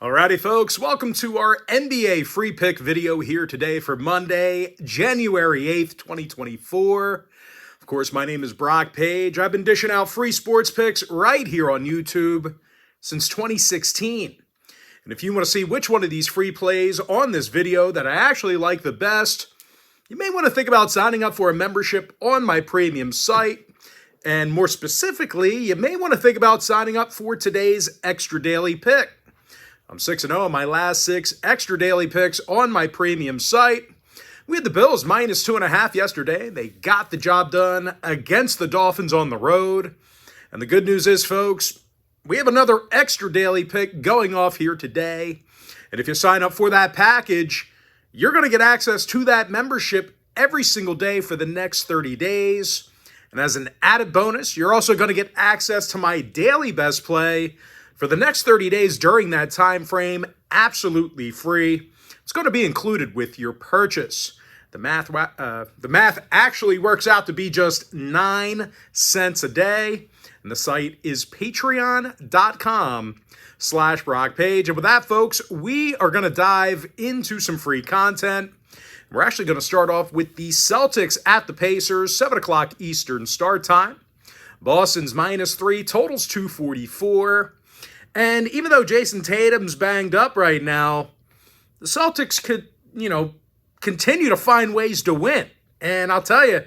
Alrighty, folks, welcome to our NBA free pick video here today for Monday, January 8th, 2024. Of course, my name is Brock Page. I've been dishing out free sports picks right here on YouTube since 2016. And if you want to see which one of these free plays on this video that I actually like the best, you may want to think about signing up for a membership on my premium site. And more specifically, you may want to think about signing up for today's extra daily pick. I'm 6-0 on my last 6 extra daily picks on my premium site. We had the Bills minus 2.5 yesterday. They got the job done against the Dolphins on the road. And the good news is, folks, we have another extra daily pick going off here today. And if you sign up for that package, you're going to get access to that membership every single day for the next 30 days. And as an added bonus, you're also going to get access to my daily best play for the next 30 days during that time frame, absolutely free. It's going to be included with your purchase. The math actually works out to be just 9 cents a day. And the site is patreon.com/BrockPage. And with that, folks, we are going to dive into some free content. We're actually going to start off with the Celtics at the Pacers, 7 o'clock Eastern start time. Boston's -3, totals 244. And even though Jason Tatum's banged up right now, the Celtics could, continue to find ways to win. And I'll tell you,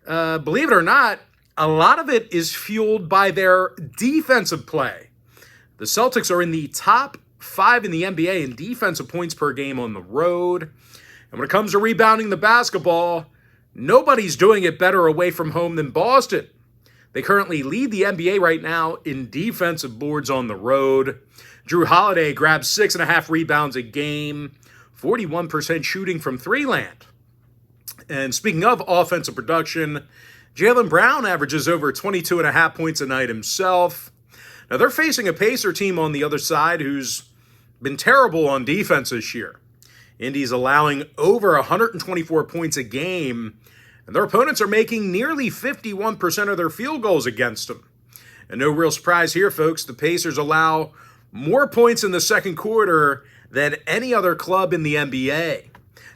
believe it or not, a lot of it is fueled by their defensive play. The Celtics are in the top 5 in the NBA in defensive points per game on the road. And when it comes to rebounding the basketball, nobody's doing it better away from home than Boston. They currently lead the NBA right now in defensive boards on the road. Drew Holiday grabs 6.5 rebounds a game, 41% shooting from three-land. And speaking of offensive production, Jaylen Brown averages over 22.5 points a night himself. Now, they're facing a Pacer team on the other side who's been terrible on defense this year. Indy's allowing over 124 points a game, and their opponents are making nearly 51% of their field goals against them. And no real surprise here, folks. The Pacers allow more points in the second quarter than any other club in the NBA.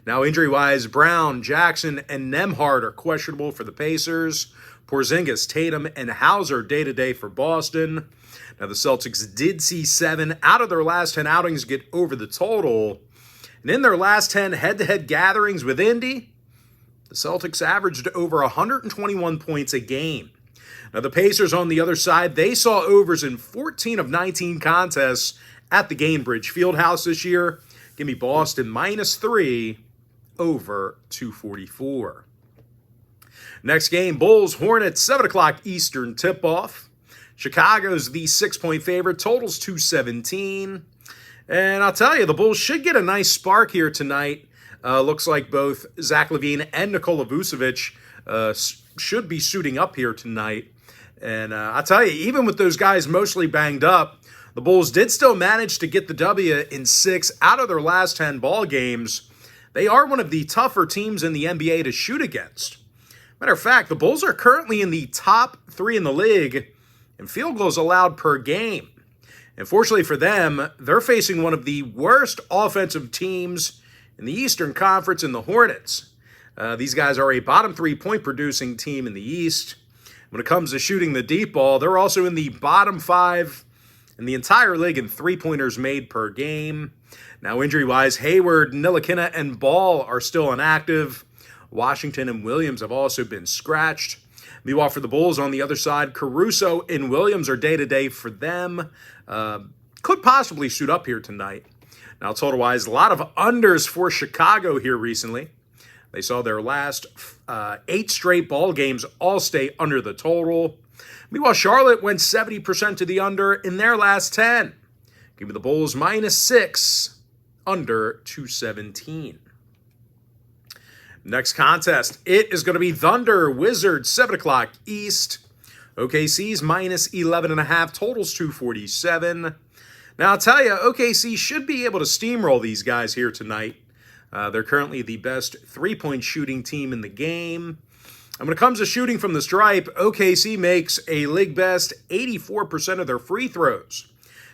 Now, injury-wise, Brown, Jackson, and Nembhard are questionable for the Pacers. Porzingis, Tatum, and Hauser day-to-day for Boston. Now, the Celtics did see 7 out of their last 10 outings get over the total. And in their last 10 head-to-head gatherings with Indy, the Celtics averaged over 121 points a game. Now, the Pacers on the other side, they saw overs in 14 of 19 contests at the Gainbridge Fieldhouse this year. Give me Boston -3 over 244. Next game, Bulls, Hornets, 7 o'clock Eastern tip-off. Chicago's the 6-point favorite, totals 217. And I'll tell you, the Bulls should get a nice spark here tonight. Looks like both Zach LaVine and Nikola Vucevic should be suiting up here tonight. And I'll tell you, even with those guys mostly banged up, the Bulls did still manage to get the W in 6 out of their last 10 ball games. They are one of the tougher teams in the NBA to shoot against. Matter of fact, the Bulls are currently in the top 3 in the league in field goals allowed per game. And fortunately for them, they're facing one of the worst offensive teams in the Eastern Conference in the Hornets. These guys are a bottom 3 point producing team in the East. When it comes to shooting the deep ball, they're also in the bottom 5 in the entire league in 3-pointers made per game. Now, injury-wise, Hayward, Ntilikina, and Ball are still inactive. Washington and Williams have also been scratched. Meanwhile, for the Bulls on the other side, Caruso and Williams are day-to-day for them. Could possibly suit up here tonight. Now, total-wise, a lot of unders for Chicago here recently. They saw their last 8 straight ball games all stay under the total. Meanwhile, Charlotte went 70% to the under in their last 10. Give me the Bulls -6, under 217. Next contest, it is going to be Thunder Wizards, 7 o'clock East. OKC's -11.5, totals 247. Now, I'll tell you, OKC should be able to steamroll these guys here tonight. They're currently the best 3-point shooting team in the game. And when it comes to shooting from the stripe, OKC makes a league best 84% of their free throws.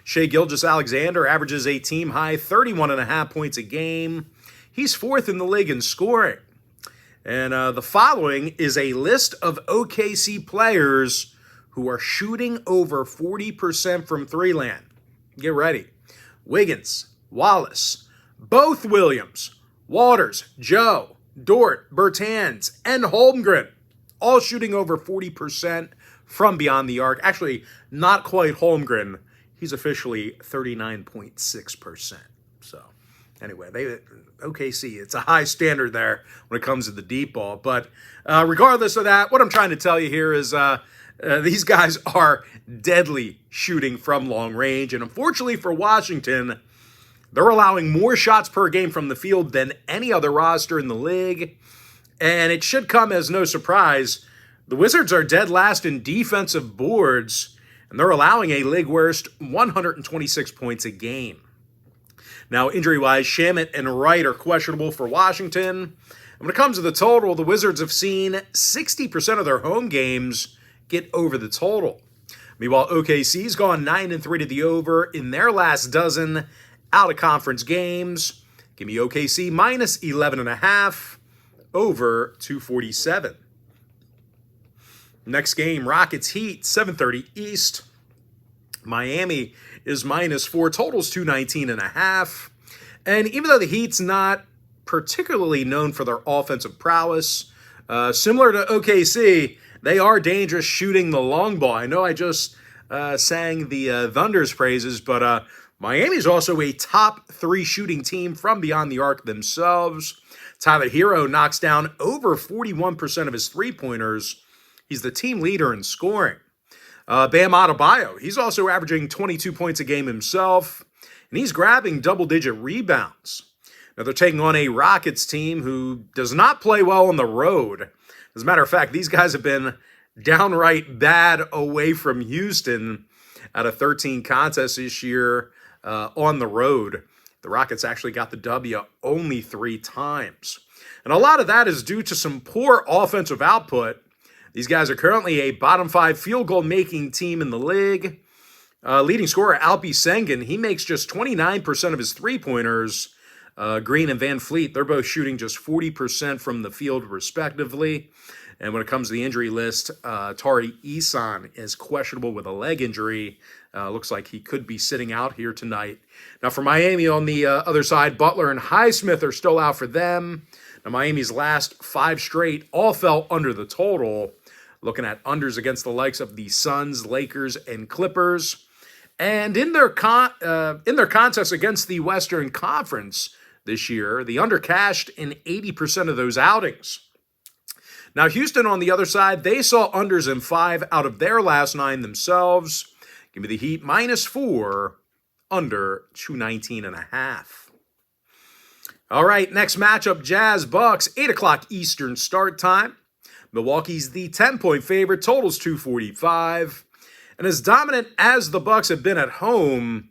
Shai Gilgeous-Alexander averages a team-high 31.5 points a game. He's fourth in the league in scoring. And the following is a list of OKC players who are shooting over 40% from three-land. Get ready. Wiggins, Wallace, both Williams, Waters, Joe, Dort, Bertans, and Holmgren, all shooting over 40% from beyond the arc. Actually, not quite Holmgren. He's officially 39.6%. So, anyway, OKC, it's a high standard there when it comes to the deep ball. But regardless of that, what I'm trying to tell you here is these guys are deadly shooting from long range. And unfortunately for Washington, they're allowing more shots per game from the field than any other roster in the league. And it should come as no surprise. The Wizards are dead last in defensive boards, and they're allowing a league worst 126 points a game. Now, injury-wise, Shamet and Wright are questionable for Washington. And when it comes to the total, the Wizards have seen 60% of their home games get over the total. Meanwhile, OKC's gone 9-3 to the over in their last dozen out-of-conference games. Give me OKC minus 11.5, over 247. Next game, Rockets Heat, 7:30 East. Miami is -4, totals 219.5. And even though the Heat's not particularly known for their offensive prowess, similar to OKC, they are dangerous shooting the long ball. I know I just sang the Thunder's praises, but Miami's also a top 3 shooting team from beyond the arc themselves. Tyler Hero knocks down over 41% of his three-pointers. He's the team leader in scoring. Bam Adebayo, he's also averaging 22 points a game himself, and he's grabbing double-digit rebounds. Now, they're taking on a Rockets team who does not play well on the road. As a matter of fact, these guys have been downright bad away from Houston out of 13 contests this year on the road. The Rockets actually got the W only 3 times. And a lot of that is due to some poor offensive output. These guys are currently a bottom 5 field goal making team in the league. Leading scorer Alpi Sengun, he makes just 29% of his three-pointers. Green and Van Fleet, they're both shooting just 40% from the field respectively. And when it comes to the injury list, Tari Eason is questionable with a leg injury. Looks like he could be sitting out here tonight. Now for Miami on the other side, Butler and Highsmith are still out for them. Now Miami's last 5 straight all fell under the total. Looking at unders against the likes of the Suns, Lakers, and Clippers. And in their contest against the Western Conference this year, the under cashed in 80% of those outings. Now, Houston on the other side, they saw unders in 5 out of their last 9 themselves. Give me the Heat -4, under 219.5. All right, next matchup, Jazz Bucks, 8 o'clock Eastern start time. Milwaukee's the 10-point favorite, totals 245. And as dominant as the Bucks have been at home,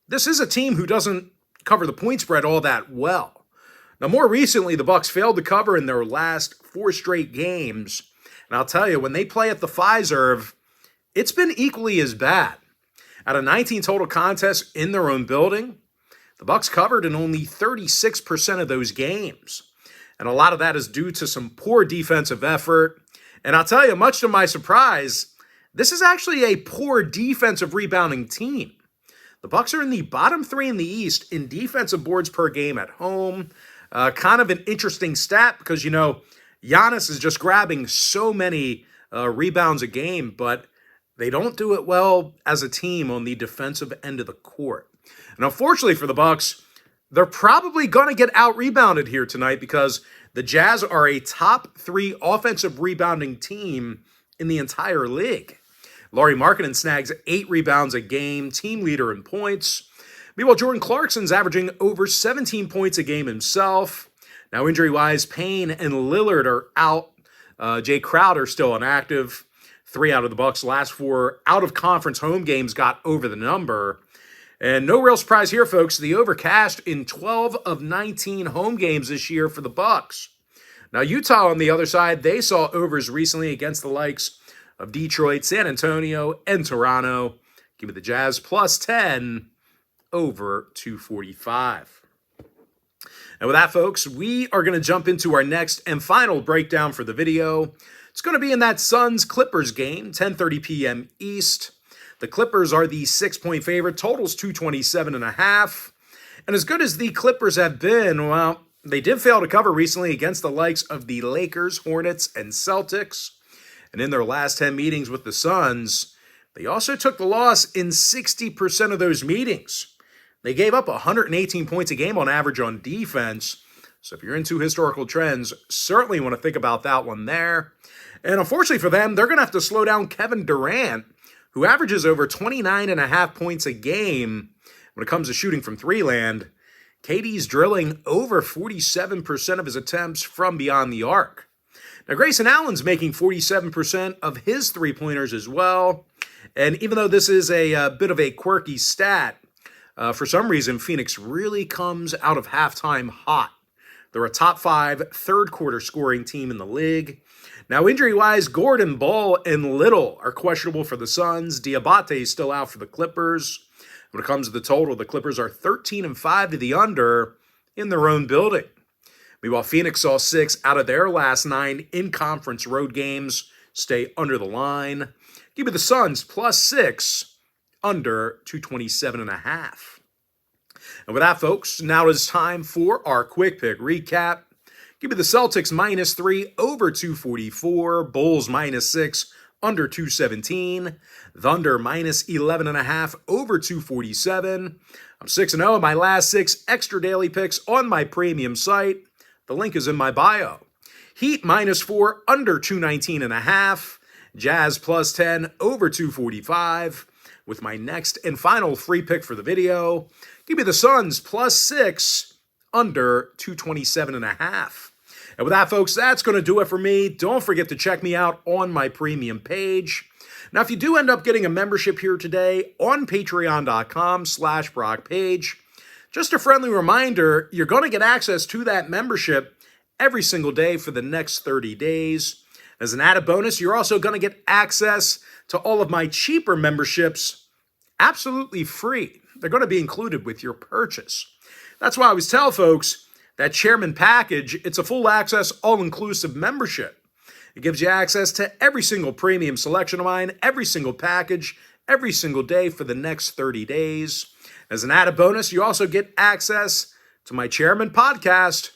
this is a team who doesn't cover the point spread all that well. Now, more recently, the Bucks failed to cover in their last 4 straight games. And I'll tell you, when they play at the Fiserv, it's been equally as bad. Out of 19 total contests in their own building, the Bucks covered in only 36% of those games. And a lot of that is due to some poor defensive effort. And I'll tell you, much to my surprise, this is actually a poor defensive rebounding team. The Bucks are in the bottom 3 in the East in defensive boards per game at home. Kind of an interesting stat because, you know, Giannis is just grabbing so many rebounds a game, but they don't do it well as a team on the defensive end of the court. And unfortunately for the Bucks, they're probably going to get out-rebounded here tonight because the Jazz are a top 3 offensive rebounding team in the entire league. Lauri Markkanen snags 8 rebounds a game, team leader in points. Meanwhile, Jordan Clarkson's averaging over 17 points a game himself. Now, injury-wise, Payne and Lillard are out. Jay Crowder still inactive. 3 out of the Bucks' last 4 out-of-conference home games got over the number. And no real surprise here, folks. The over cashed in 12 of 19 home games this year for the Bucks. Now, Utah on the other side, they saw overs recently against the likes of Detroit, San Antonio, and Toronto. Give me the Jazz plus 10 over 245. And with that, folks, we are going to jump into our next and final breakdown for the video. It's going to be in that Suns-Clippers game, 10:30 p.m. East. The Clippers are the 6-point favorite. Total's 227.5. And as good as the Clippers have been, well, they did fail to cover recently against the likes of the Lakers, Hornets, and Celtics. And in their last 10 meetings with the Suns, they also took the loss in 60% of those meetings. They gave up 118 points a game on average on defense. So if you're into historical trends, certainly want to think about that one there. And unfortunately for them, they're going to have to slow down Kevin Durant, who averages over 29.5 points a game when it comes to shooting from three land. KD's drilling over 47% of his attempts from beyond the arc. Now, Grayson Allen's making 47% of his three-pointers as well. And even though this is a bit of a quirky stat, for some reason, Phoenix really comes out of halftime hot. They're a top 5 third-quarter scoring team in the league. Now, injury-wise, Gordon, Ball, and Little are questionable for the Suns. Diabate is still out for the Clippers. When it comes to the total, the Clippers are 13-5 to the under in their own building. Meanwhile, Phoenix saw 6 out of their last 9 in-conference road games stay under the line. Give me the Suns plus 6. Under 227.5. And with that, folks, now it is time for our quick pick recap. Give me the Celtics minus 3 over 244. Bulls minus 6 under 217. Thunder minus 11.5 over 247. I'm 6-0 in my last 6 extra daily picks on my premium site. The link is in my bio. Heat minus 4 under 219.5. Jazz plus 10 over 245. With my next and final free pick for the video, give me the Suns plus 6 under 227.5. And with that, folks, that's going to do it for me. Don't forget to check me out on my premium page. Now, if you do end up getting a membership here today on patreon.com/BrockPage, just a friendly reminder, you're going to get access to that membership every single day for the next 30 days. As an added bonus, you're also going to get access to all of my cheaper memberships absolutely free. They're going to be included with your purchase. That's why I always tell folks that Chairman Package, it's a full access, all-inclusive membership. It gives you access to every single premium selection of mine, every single package, every single day for the next 30 days. As an added bonus, you also get access to my Chairman podcast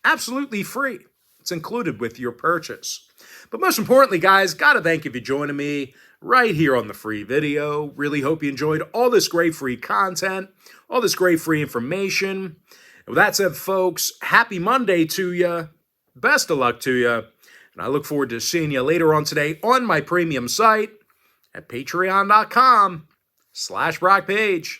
absolutely free. It's included with your purchase. But most importantly, guys, gotta thank you for joining me right here on the free video. Really hope you enjoyed all this great free content, all this great free information. And with that said, folks, happy Monday to you. Best of luck to you. And I look forward to seeing you later on today on my premium site at patreon.com/BrockPage.